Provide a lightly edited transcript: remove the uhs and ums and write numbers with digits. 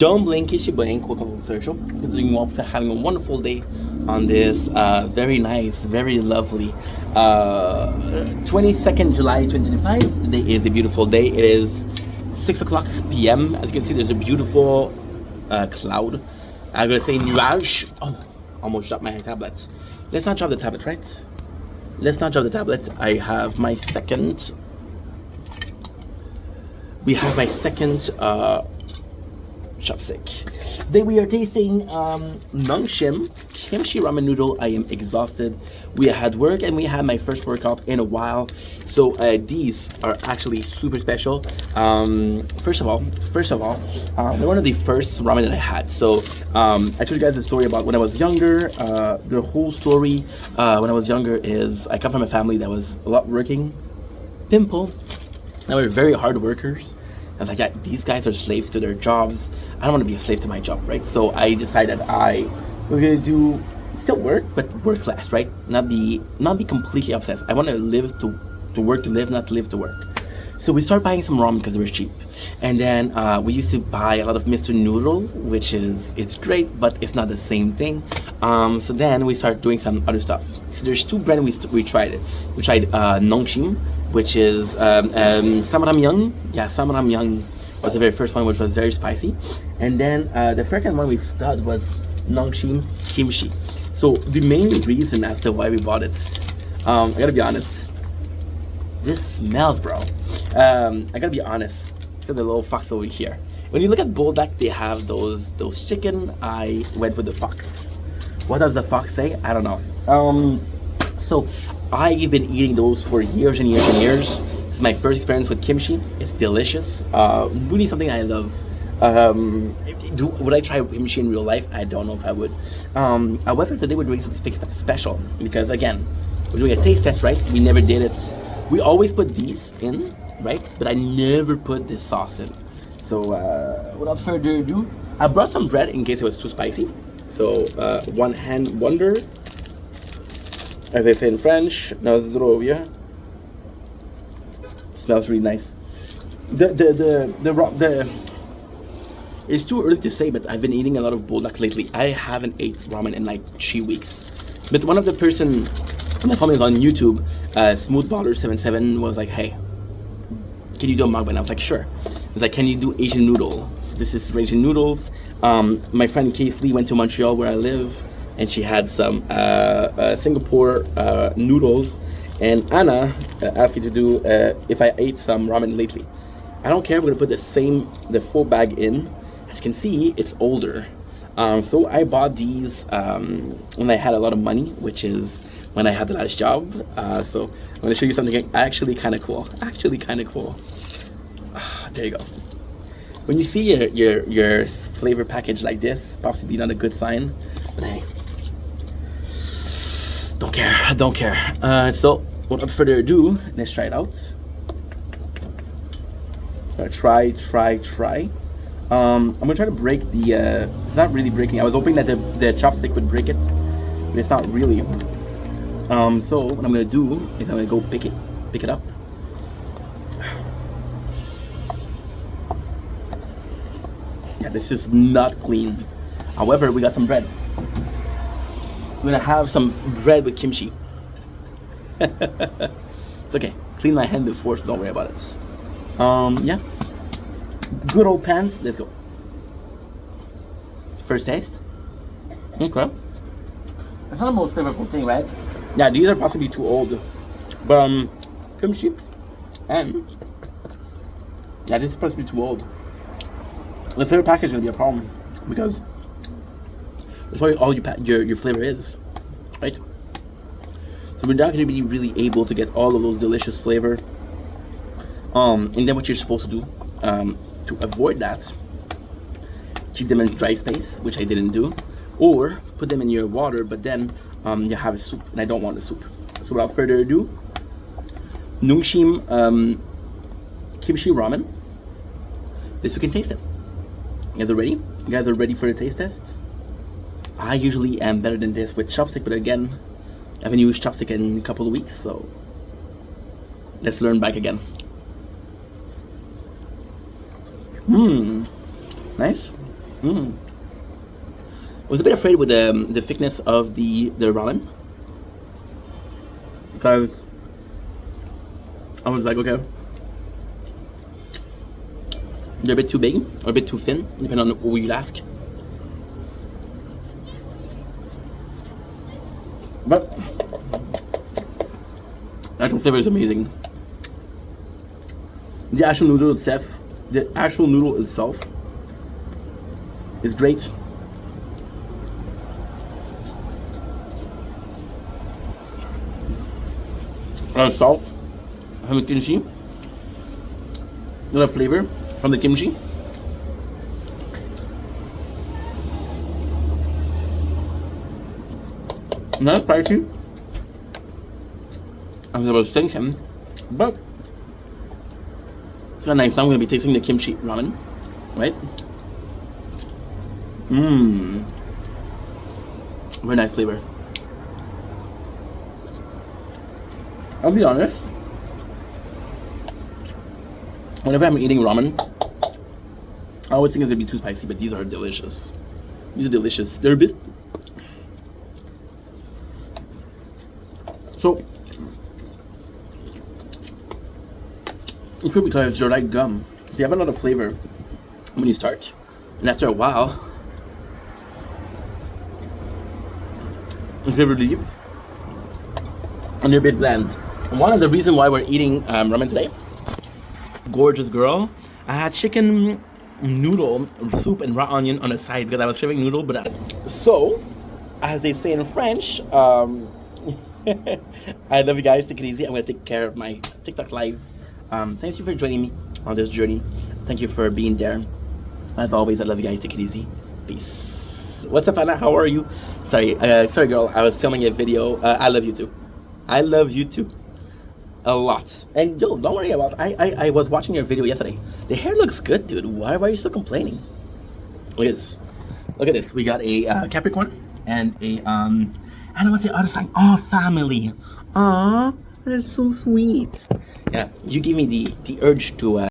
Don't blink, it's your boy, welcome to the show. Considering you all having a wonderful day on this very nice, very lovely 22nd July 2025. Today is a beautiful day. It is 6 o'clock p.m. As you can see, there's a beautiful cloud. I'm gonna say nuage. Oh, almost dropped my tablet. Let's not drop the tablet, right? Let's not drop the tablet. I have my second. We have my second chopstick. Today we are tasting Nongshim kimchi ramen noodle. I am exhausted. We had work and we had my first workout in a while, so these are actually super special. First of all, they're one of the first ramen that I had. So I told you guys a story about when I was younger. The whole story when I was younger is I come from a family that was a lot working, pimple. They were very hard workers. I was like, yeah, these guys are slaves to their jobs. I don't want to be a slave to my job, right? So I decided we're gonna do still work, but work less, right? Not be completely obsessed. I want to live to work to live, not to live to work. So we started buying some ramen because they were cheap, and then we used to buy a lot of Mr. Noodle, which it's great, but it's not the same thing. So then we started doing some other stuff. So there's two brands we tried. We tried Nongshim, which is Samramyeon. Yeah, Samramyeon was the very first one, which was very spicy. And then the second one we thought was Nongshim kimchi. So the main reason as to why we bought it, I gotta be honest, this smells, bro. I gotta be honest. So the little fox over here. When you look at Bulldog, they have those chicken. I went with the fox. What does the fox say? I don't know. So I've been eating those for years and years and years. This is my first experience with kimchi. It's delicious. Really something I love. Would I try kimchi in real life? I don't know if I would. However, today we're doing something special because again, we're doing a taste test, right? We never did it. We always put these in, right? But I never put this sauce in. So without further ado, I brought some bread in case it was too spicy. So one hand wonder, as I say in French. Now it's a little over here. Smells really nice. It's too early to say, but I've been eating a lot of Bulldog lately. I haven't ate ramen in like 3 weeks. But one of the person my comment on YouTube, Smoothballer77 was like, hey, can you do a mukbang? I was like, sure. He's like, can you do Asian noodle? So this is Asian noodles. My friend Keith Lee went to Montreal where I live, and she had some Singapore noodles. And Anna asked me to do if I ate some ramen lately. I don't care. We're gonna put the full bag in. As you can see, it's older. So I bought these when I had a lot of money, which is when I had the last job. So I'm gonna show you something actually kind of cool. There you go. When you see your flavor package like this, possibly not a good sign, but hey, don't care. So without further ado, let's try it out. Try. I'm gonna try to break the. It's not really breaking. I was hoping that the chopstick would break it, but it's not really. So what I'm gonna do is I'm gonna go pick it up. Yeah, this is not clean. However, we got some bread. We're gonna have some bread with kimchi. It's okay. Clean my hand before, so don't worry about it. Yeah. Good old pans. Let's go. First taste. Okay. It's not the most flavorful thing, right? Yeah, these are possibly too old. But kimchi and yeah, this is possibly too old. The flavor package is gonna be a problem because that's what all your flavor is, right? So we're not gonna be really able to get all of those delicious flavor. And then what you're supposed to do to avoid that, keep them in dry space, which I didn't do, or put them in your water, but then you have a soup, and I don't want the soup. So without further ado, Nongshim kimchi ramen. This you can taste it. You guys are ready? You guys are ready for the taste test? I usually am better than this with chopstick, but again, I haven't used chopstick in a couple of weeks, so let's learn back again. Nice. I was a bit afraid with the thickness of the ramen, because I was like, okay, they're a bit too big or a bit too thin, depending on what you ask. But the actual flavor is amazing. The actual noodle itself is great. Salt from the kimchi, a little flavor from the kimchi. Not spicy, as I was thinking, but it's kind of nice. Now I'm going to be tasting the kimchi ramen, right? Very nice flavor. I'll be honest, whenever I'm eating ramen, I always think it's gonna be too spicy, but these are delicious. These are delicious. They're a bit... So, it's good because they're like gum. So you have a lot of flavor when you start, and after a while, the flavor leaves, and they're a bit bland. One of the reasons why we're eating ramen today, gorgeous girl, I had chicken noodle soup and raw onion on the side because I was craving noodle. But so, as they say in French, I love you guys. Take it easy. I'm gonna take care of my TikTok live. Thank you for joining me on this journey. Thank you for being there. As always, I love you guys. Take it easy. Peace. What's up, Anna? How are you? Sorry, girl. I was filming a video. I love you too. I love you too. A lot. And yo, don't worry about I was watching your video yesterday. The hair looks good, dude. Why are you still complaining? Look at this. Look at this. We got a Capricorn and a I don't know what's the other sign. Oh, family. Aw, that is so sweet. Yeah, you give me the urge to